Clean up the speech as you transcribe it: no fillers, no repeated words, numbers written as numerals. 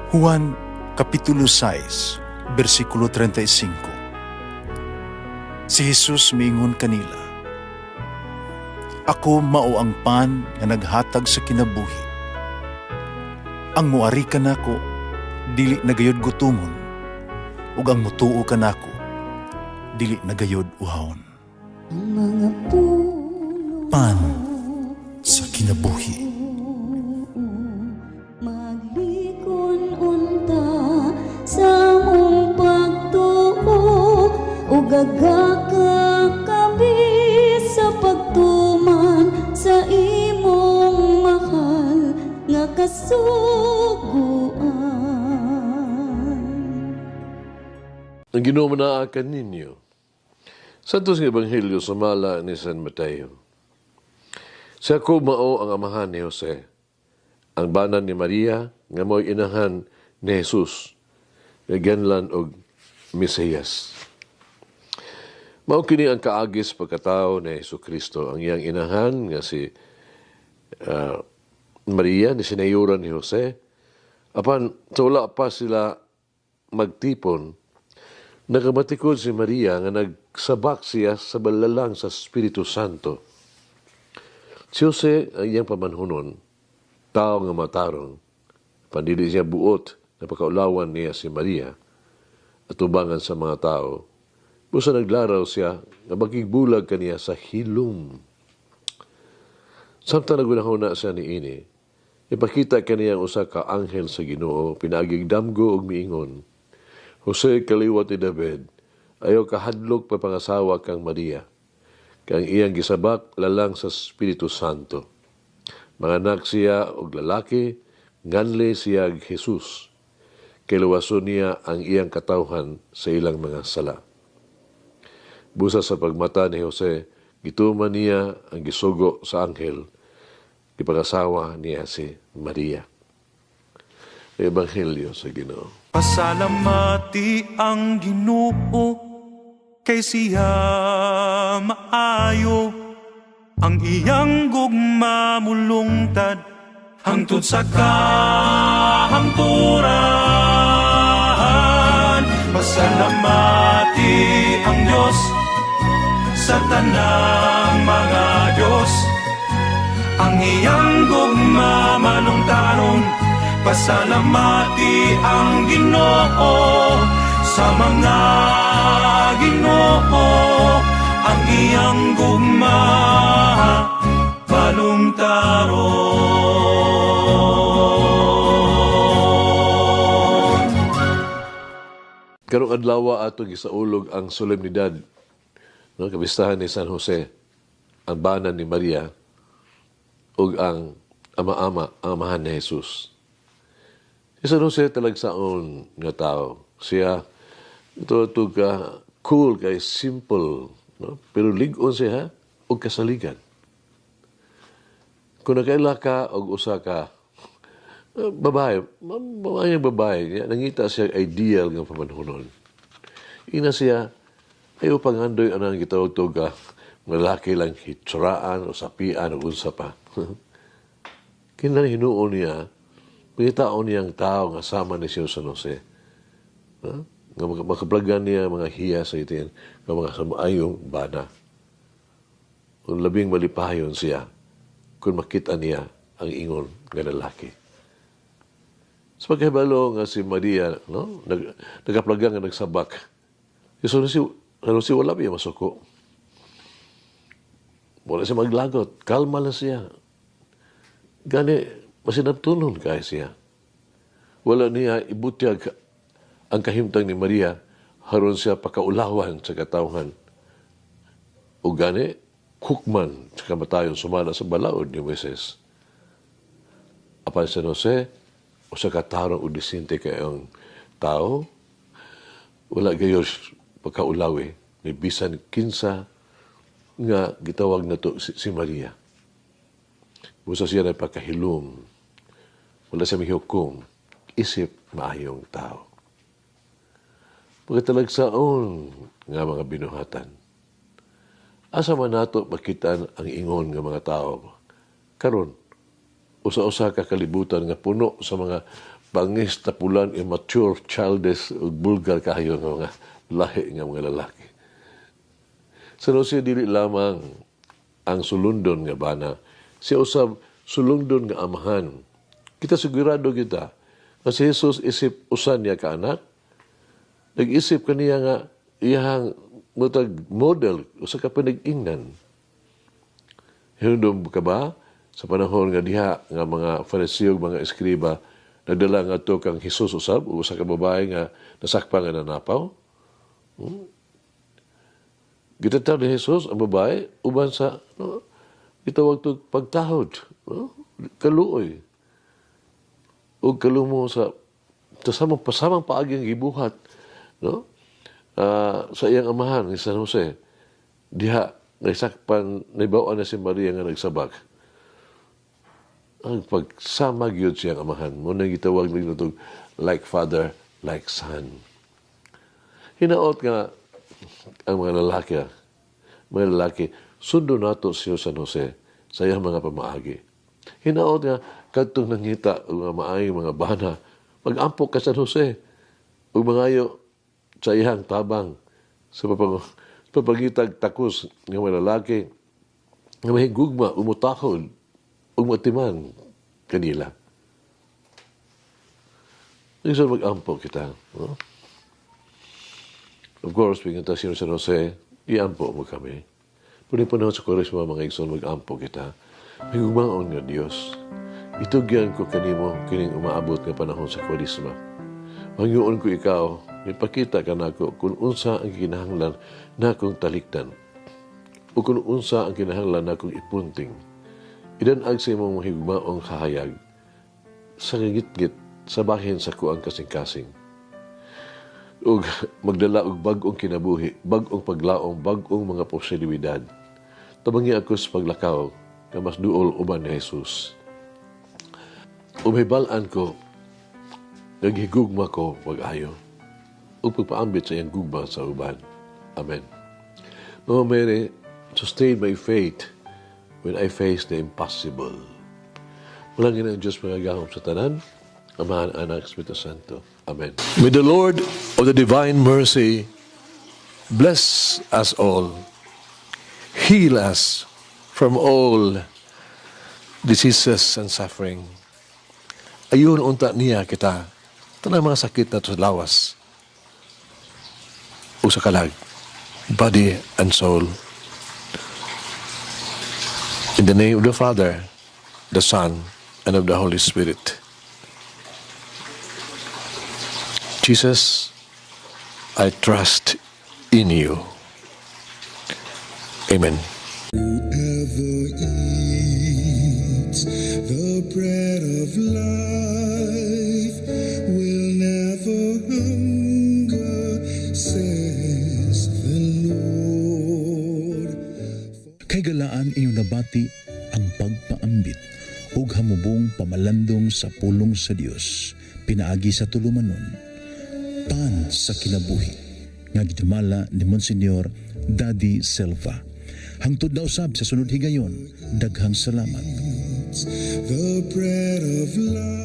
Juan Kapitulo 6, versikulo 35. Si Jesus miingon kanila, "Ako mao ang pan nga naghatag sa kinabuhi. Ang muari kanako dili nagayod gutomon, ug ang mutuo kanako dili nagayod uhawon." Pan sa kinabuhi. Gagakakabi sa pagtuman sa imong mahal nga kasuguan. Ang ginumanaakan ninyo. Santos ng Ebanghelyo sa mala ni San Mateo. Si ako mao ang amahan ni Jose, ang banan ni Maria, nga mo'y inahan ni Jesus, nga ganlan og Mesiyas. Mao kini ang kaagis pagkatao ni Jesucristo, ang iyang inahan nga si Maria, ni sinayuran ni Jose. Apan sa wala pa sila magtipon, nagamatikod si Maria nga nagsabak siya sa balalang sa Espiritu Santo. Si Jose ang iyang pamanhunon, tao nga matarong, pandili siya buot na pagkaulawan niya si Maria at tubangan sa mga tao. Busa naglaraw siya nga magigbulag kaniya sa hilom. Samtang nagunahuna siya ni ini, ipakita kaniya ang usa ka anghel sa Ginoo, pinaaging damgo og miingon, "Jose, kaliwat ni David, ayaw kahadlok pa pangasawa kang Maria, kang iyang gisabak lalang sa Espiritu Santo. Manganak siya og lalaki, nganli siya Jesus, kiluwason niya ang iyang katawhan sa ilang mga sala." Busa sa pagmata ni Jose, gituman niya ang gisugo sa anghel, gipangasawa niya si Maria. Ebanghelyo sa Ginoo. Pasalamati ang Ginoo, kay siya maayo, ang iyang gugma mulungtad, hangtod sa kahangturan. Pasalamati ang Diyos sa tanang mga Diyos, ang iyang gugma malungtaron. Pasalamati ang Ginoo sa mga Ginoo, ang iyang gugma malungtaron. Karong adlaw ato gisaulog ang solemnidad, no, kabistahan ni San Jose, ang banan ni Maria, ug ang ama-ama, ang amahan ni Jesus. Si San Jose talagsaon nga tao. Siya, ito ka cool, kay simple, no? Pero lig-on siya, ug kasaligan. Kung nakaila ka, ug usa ka, babae, nangita siya ideal ng pamanhunon. Ina siya, ayaw pangandoy anang gitawag-tawag ka, malaki lang hitsuraan o sapian o unsa pa. Kinalihinuon niya, pinitaon niyang tao nga sama ni San Jose. Nga makaplagan niya mga hiya sa itin, nga mga samayong bana. Kung labing malipayon siya, kung makita niya ang ingon nga lalaki. Sa pagkabalo nga si Maria, no? Nagaplagan nga nagsabak. San Jose wala biya masuko. Wala siya maglagot. Kalma lang siya. Gani, masinabtunon kaya siya. Wala niya ibutyag ang kahimtang ni Maria, haron siya pakaulawan sa katawhan. O gani, hukman sa kamatayon sumala sa balaod ni Moises. Apan San Jose, o sa katarong o disinte kayong tao, wala gayos pagkaulawi, may bisan kinsa nga gitawag na to si Maria. Busa siya na pagkahilom, wala siya may hukom, isip maayong tao. Pagkatalagsaon nga mga binuhatan, asa man nato makitaan ang ingon nga mga tao, karon usa-usa ka kalibutan nga puno sa mga pangis, tapulan, immature, childish, ug vulgar kayo nga mga lahi nga mga lalaki. San Jose dili lamang ang sulundon nga bana, siya usab sulundon nga amahan. Kita sigurado kita na si Jesus isip usan niya ka anak, nag-isip kaniya nga iyang matag model usa ka pinag-ingnan. Hinundom ka ba sa panahon nga diha nga mga Fariseo mga eskriba nagdala nga to kang Jesus usab usa ka babae nga nasakpan nga nanapaw? Gitataw ni Jesus ang babae uban sa gitawag to pagtahod, kaluoy. O kalumo sa pasamang paaging gibuhat, sa iyang amahan ni San Jose, diha naisakpan, naibawaan na si Maria nga nagsabak. Ang pagsama gyud siyang amahan, mo nang gitawag nila ito, like father, like son. Hinaot nga ang mga lalaki, sundo nato siya San Jose sa iyang mga pamaagi. Hinaot nga, kadtong nangita o mga maayong mga bana, mag-ampok ka San Jose, o mangayo sa iyang tabang sa papagitag takos ng mga lalaki nga mahigugma, umutakod, o matiman kanila. Isa mag-ampok kita. No? Of course, pagkita siya San Jose, iampo mo kami. Punipunaw sa Koresma mga igsoon mag-ampo kita. May gumaon nga Diyos. Itugyan ko kanimo kining umaabot nga panahon sa Koresma. Mangyoon ko ikaw, ipakita ka nako kung unsa ang kinahanglan na akong talikdan o kung unsa ang kinahanglan na akong ipunting. Idanag sa imong mahigmaong kahayag sa gitgit sa bahin sa kuang kasing-kasing. Ug magdala og bag-ong kinabuhi, bag-ong paglaom, bag-ong mga posibilidad. Tabangi ako sa paglakaw nga mas duol uban ni Jesus. Umibalaan ko, naghigugma ko pag-ayo, ug pagpaambit sa iyang gugma sa uban. Amen. Mama Mary, sustain my faith when I face the impossible. Malangin ang Diyos mga gahom sa tanan, Amahan, Anak, Espiritu Santo. Amen. May the Lord of the divine mercy bless us all, heal us from all diseases and suffering. Ayun unta niya kita, tanang mga sakit na sa lawas o sa kalag, body and soul. In the name of the Father, the Son, and of the Holy Spirit. Jesus, I trust in you. Amen. Whoever eats the bread of life will never hunger, says the Lord. Kay galaan inyong nabati ang pagpaambit ug hamubong pamalandong sa pulong sa Dios pinaagi sa tulumanon. Pan sa kinabuhi nga gidumala ni Monsignor Daddy Silva. Hangtod na usab sa sunod higayon, daghang salamat. The bread of life.